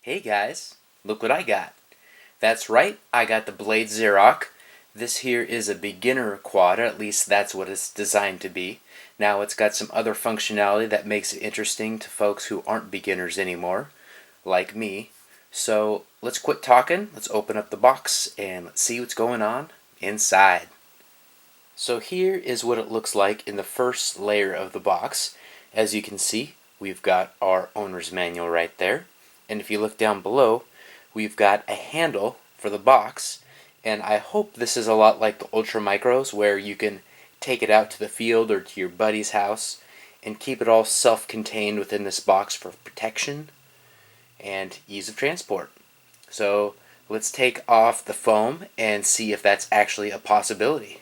Hey guys, look what I got. That's right, I got the Blade Zeyrok. This here is a beginner quad, at least that's what it's designed to be. Now it's got some other functionality that makes it interesting to folks who aren't beginners anymore, like me. So let's quit talking, let's open up the box and let's see what's going on inside. So here is what it looks like in the first layer of the box. As you can see, we've got our owner's manual right there. And if you look down below, we've got a handle for the box. And I hope this is a lot like the Ultra Micros, where you can take it out to the field or to your buddy's house and keep it all self-contained within this box for protection and ease of transport. So let's take off the foam and see if that's actually a possibility.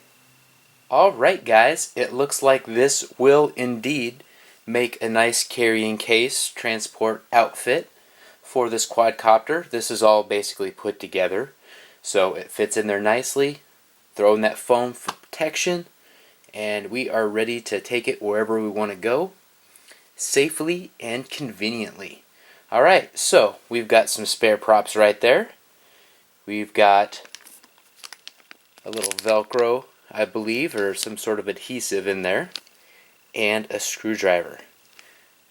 Alright guys, it looks like this will indeed make a nice carrying case transport outfit for this quadcopter. This is all basically put together so it fits in there nicely. Throw in that foam for protection and we are ready to take it wherever we want to go safely and conveniently. Alright, so we've got some spare props right there. We've got a little Velcro, I believe, or some sort of adhesive in there, and a screwdriver.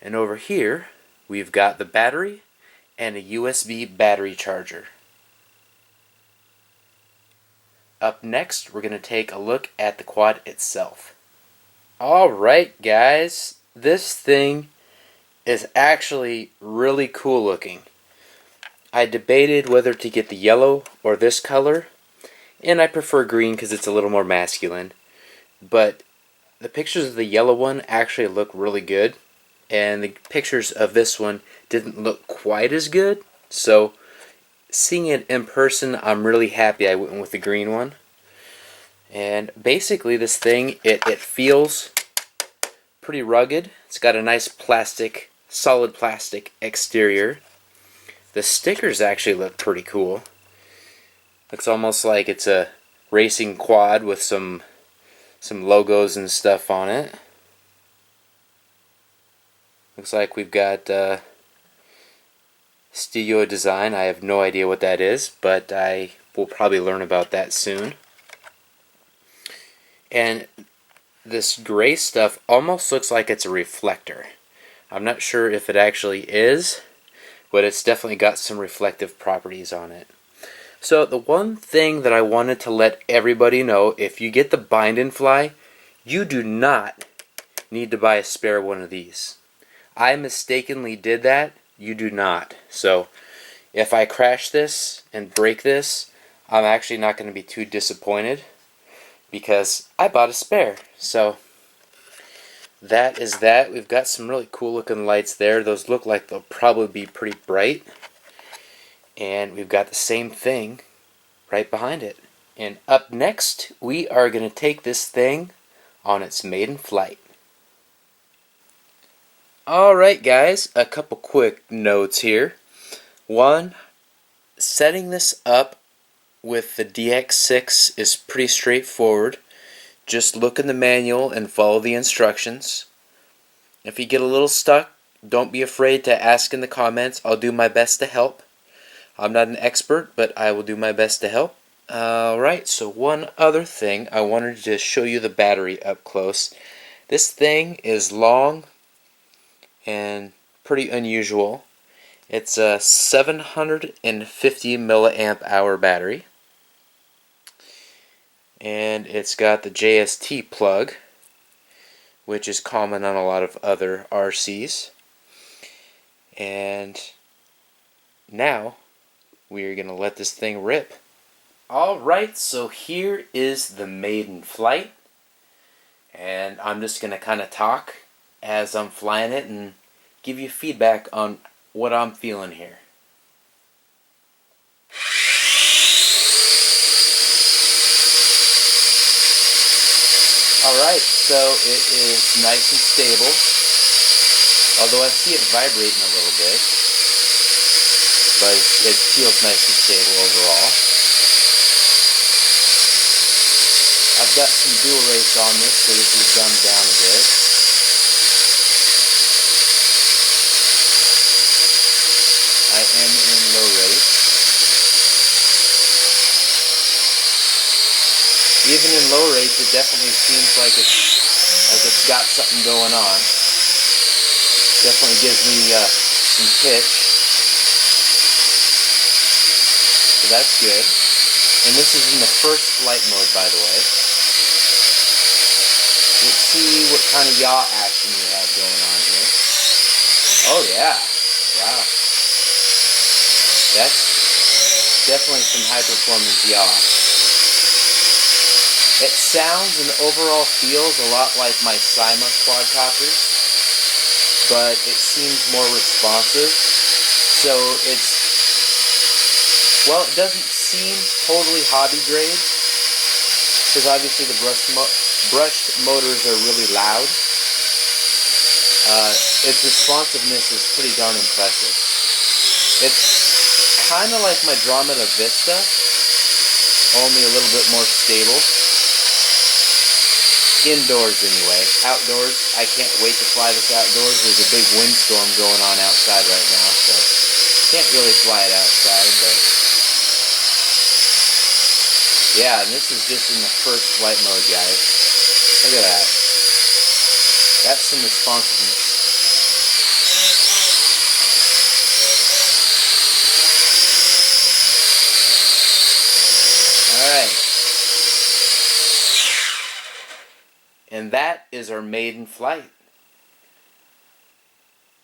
And over here we've got the battery and a USB battery charger. Up next we're going to take a look at the quad itself. Alright guys, this thing is actually really cool looking. I debated whether to get the yellow or this color, and I prefer green because it's a little more masculine. But the pictures of the yellow one actually look really good, and the pictures of this one didn't look quite as good. So seeing it in person, I'm really happy I went with the green one. And basically this thing, it feels pretty rugged. It's got a nice plastic, solid plastic exterior. The stickers actually look pretty cool. Looks almost like it's a racing quad with some logos and stuff on it. Looks like we've got studio design. I have no idea what that is, but I will probably learn about that soon. And this gray stuff almost looks like it's a reflector. I'm not sure if it actually is, but it's definitely got some reflective properties on it. So the one thing that I wanted to let everybody know, if you get the Maiden Flight, you do not need to buy a spare one of these. I mistakenly did that. You do not. So if I crash this and break this, I'm actually not going to be too disappointed because I bought a spare. So that is that. We've got some really cool looking lights there. Those look like they'll probably be pretty bright. And we've got the same thing right behind it. And up next, we are going to take this thing on its maiden flight. Alright guys, a couple quick notes here. One, setting this up with the DX6 is pretty straightforward. Just look in the manual and follow the instructions. If you get a little stuck, don't be afraid to ask in the comments. I'll do my best to help. I'm not an expert, but I will do my best to help. Alright, so one other thing, I wanted to show you the battery up close. This thing is long and pretty unusual. It's a 750 milliamp hour battery. And it's got the JST plug, which is common on a lot of other RCs. And now we are going to let this thing rip. Alright, so here is the Maiden Flight. And I'm just going to kind of talk as I'm flying it and give you feedback on what I'm feeling here. Alright, so it is nice and stable. Although I see it vibrating a little bit. But it feels nice and stable overall. I've got some dual rates on this, so this is dumbed down a bit. I am in Even in low rates, it definitely seems like it's got something going on. Definitely gives me some pitch. So that's good. And this is in the first flight mode, by the way. Let's see what kind of yaw action we have going on here. Oh yeah, wow. That's definitely some high performance yaw. It sounds and overall feels a lot like my Cyma quadcopters, but it seems more responsive. So well, it doesn't seem totally hobby grade, because obviously the brushed motors are really loud. Its responsiveness is pretty darn impressive. It's kind of like my Andromeda Vista, only a little bit more stable. Indoors anyway. Outdoors, I can't wait to fly this outdoors. There's a big windstorm going on outside right now, so can't really fly it outside, but yeah, and this is just in the first flight mode, guys. Look at that. That's some responsiveness. Alright. And that is our maiden flight.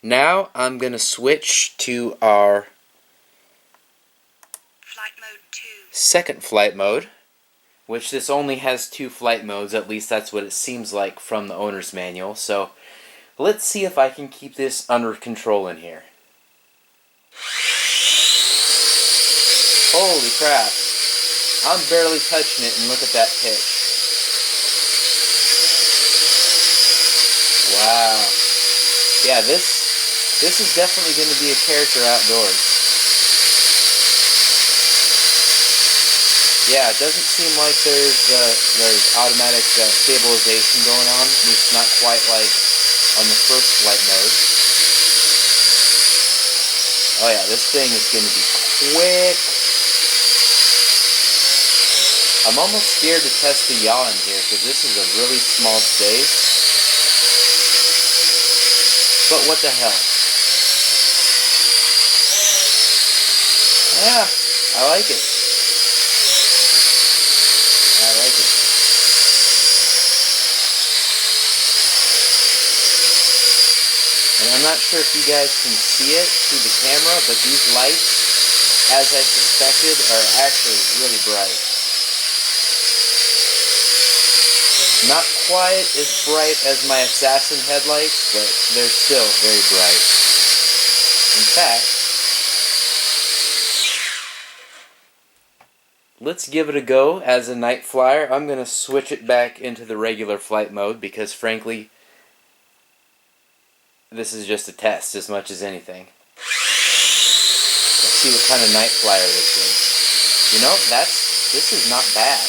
Now I'm going to switch to our flight mode 2. Second flight mode, which this only has 2 flight modes, at least that's what it seems like from the owner's manual. So let's see if I can keep this under control in here. Holy crap. I'm barely touching it, and look at that pitch. Wow. Yeah, this is definitely going to be a character outdoors. Yeah, it doesn't seem like there's automatic stabilization going on. At least not quite like on the first flight mode. Oh yeah, this thing is going to be quick. I'm almost scared to test the yaw in here because this is a really small space. But what the hell? Yeah, I like it. I like it. And I'm not sure if you guys can see it through the camera, but these lights, as I suspected, are actually really bright. Not quite as bright as my Assassin headlights, but they're still very bright. In fact, let's give it a go as a night flyer. I'm going to switch it back into the regular flight mode because, frankly, this is just a test as much as anything. Let's see what kind of night flyer this is. You know, this is not bad.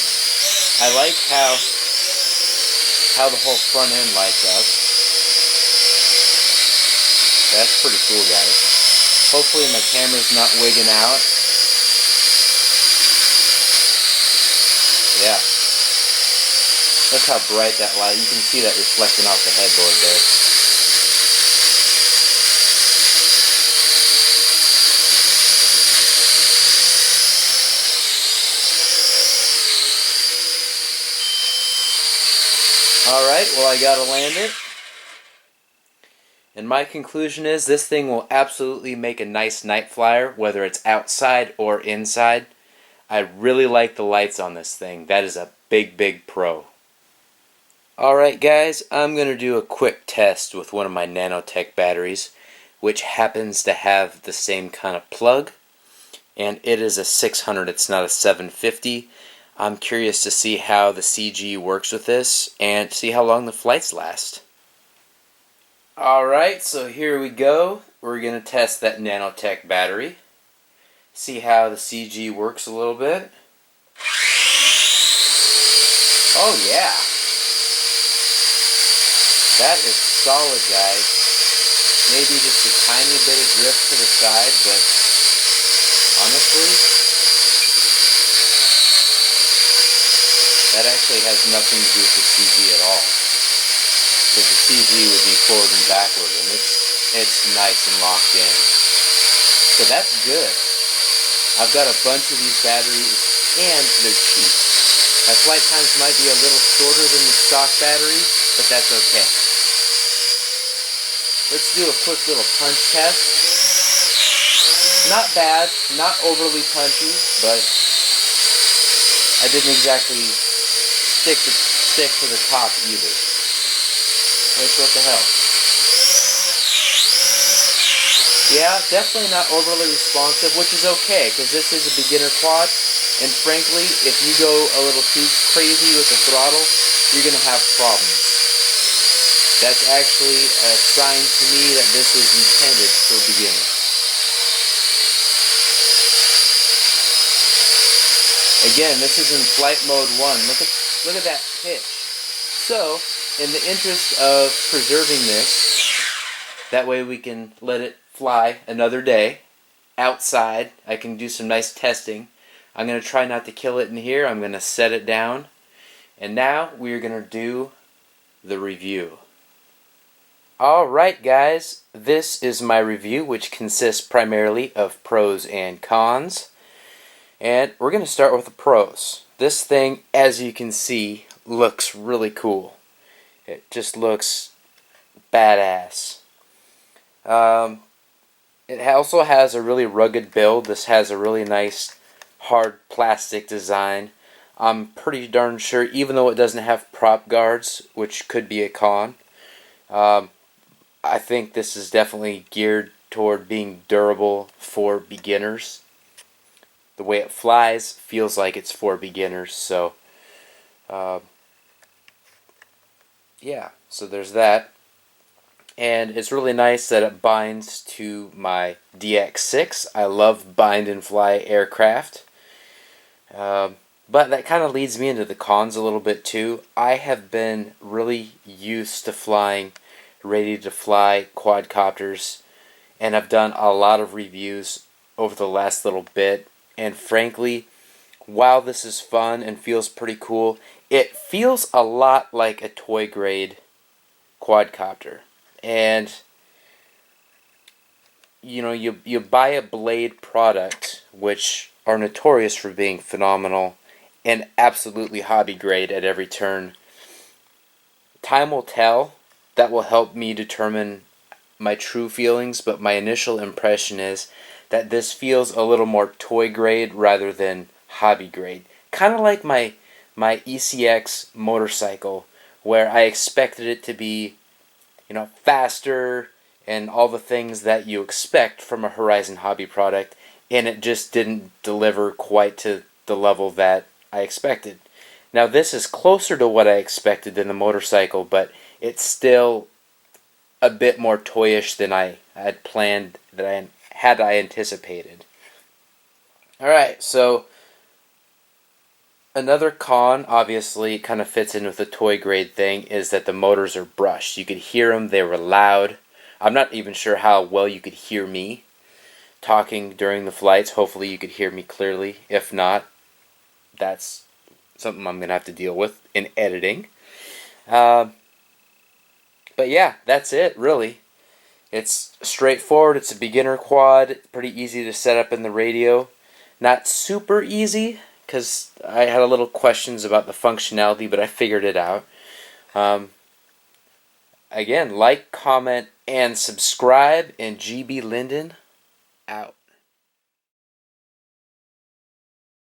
I like how the whole front end lights up. That's pretty cool, guys. Hopefully my camera's not wigging out. Yeah. Look how bright that light, you can see that reflecting off the headboard there. Alright, well I gotta land it. And my conclusion is this thing will absolutely make a nice night flyer, whether it's outside or inside. I really like the lights on this thing. That is a big, big pro. Alright guys, I'm going to do a quick test with one of my Nano-Tech batteries, which happens to have the same kind of plug. And it is a 600, it's not a 750. I'm curious to see how the CG works with this and see how long the flights last. Alright, so here we go. We're going to test that Nano-Tech battery. See how the CG works a little bit. Oh yeah! That is solid, guys. Maybe just a tiny bit of drift to the side, but honestly, That actually has nothing to do with the CG at all, because the CG would be forward and backward, and it's nice and locked in. So that's good. I've got a bunch of these batteries, and they're cheap. My flight times might be a little shorter than the stock batteries, but that's okay. Let's do a quick little punch test. Not bad, not overly punchy, but I didn't exactly stick to the top either. Which, what the hell? Yeah, definitely not overly responsive, which is okay, because this is a beginner quad, and frankly, if you go a little too crazy with the throttle, you're going to have problems. That's actually a sign to me that this was intended for beginners. Again, this is in flight mode 1. Look at that pitch. So, in the interest of preserving this, that way we can let it fly another day outside. I can do some nice testing. I'm going to try not to kill it in here. I'm going to set it down. And now we're going to do the review. Alright guys, this is my review, which consists primarily of pros and cons. And we're going to start with the pros. This thing, as you can see, looks really cool. It just looks badass. It also has a really rugged build. This has a really nice hard plastic design. I'm pretty darn sure, even though it doesn't have prop guards, which could be a con, I think this is definitely geared toward being durable for beginners. The way it flies feels like it's for beginners, so yeah, so there's that. And it's really nice that it binds to my DX6. I love bind and fly aircraft. But that kind of leads me into the cons a little bit too. I have been really used to flying ready to fly quadcopters, and I've done a lot of reviews over the last little bit, and frankly, while this is fun and feels pretty cool, it feels a lot like a toy grade quadcopter. And you know, you buy a Blade product, which are notorious for being phenomenal and absolutely hobby grade at every turn. Time will tell. That will help me determine my true feelings, but my initial impression is that this feels a little more toy grade rather than hobby grade. Kind of like my ECX motorcycle, where I expected it to be, you know, faster and all the things that you expect from a Horizon hobby product, and it just didn't deliver quite to the level that I expected. Now this is closer to what I expected than the motorcycle, but it's still a bit more toyish than I had planned, that I anticipated. Alright, so another con, obviously, kind of fits in with the toy grade thing, is that the motors are brushed. You could hear them, they were loud. I'm not even sure how well you could hear me talking during the flights. Hopefully you could hear me clearly. If not, that's something I'm going to have to deal with in editing. But yeah, that's it, really. It's straightforward. It's a beginner quad. Pretty easy to set up in the radio. Not super easy, because I had a little questions about the functionality, but I figured it out. Again, like, comment, and subscribe, and GB Linden out.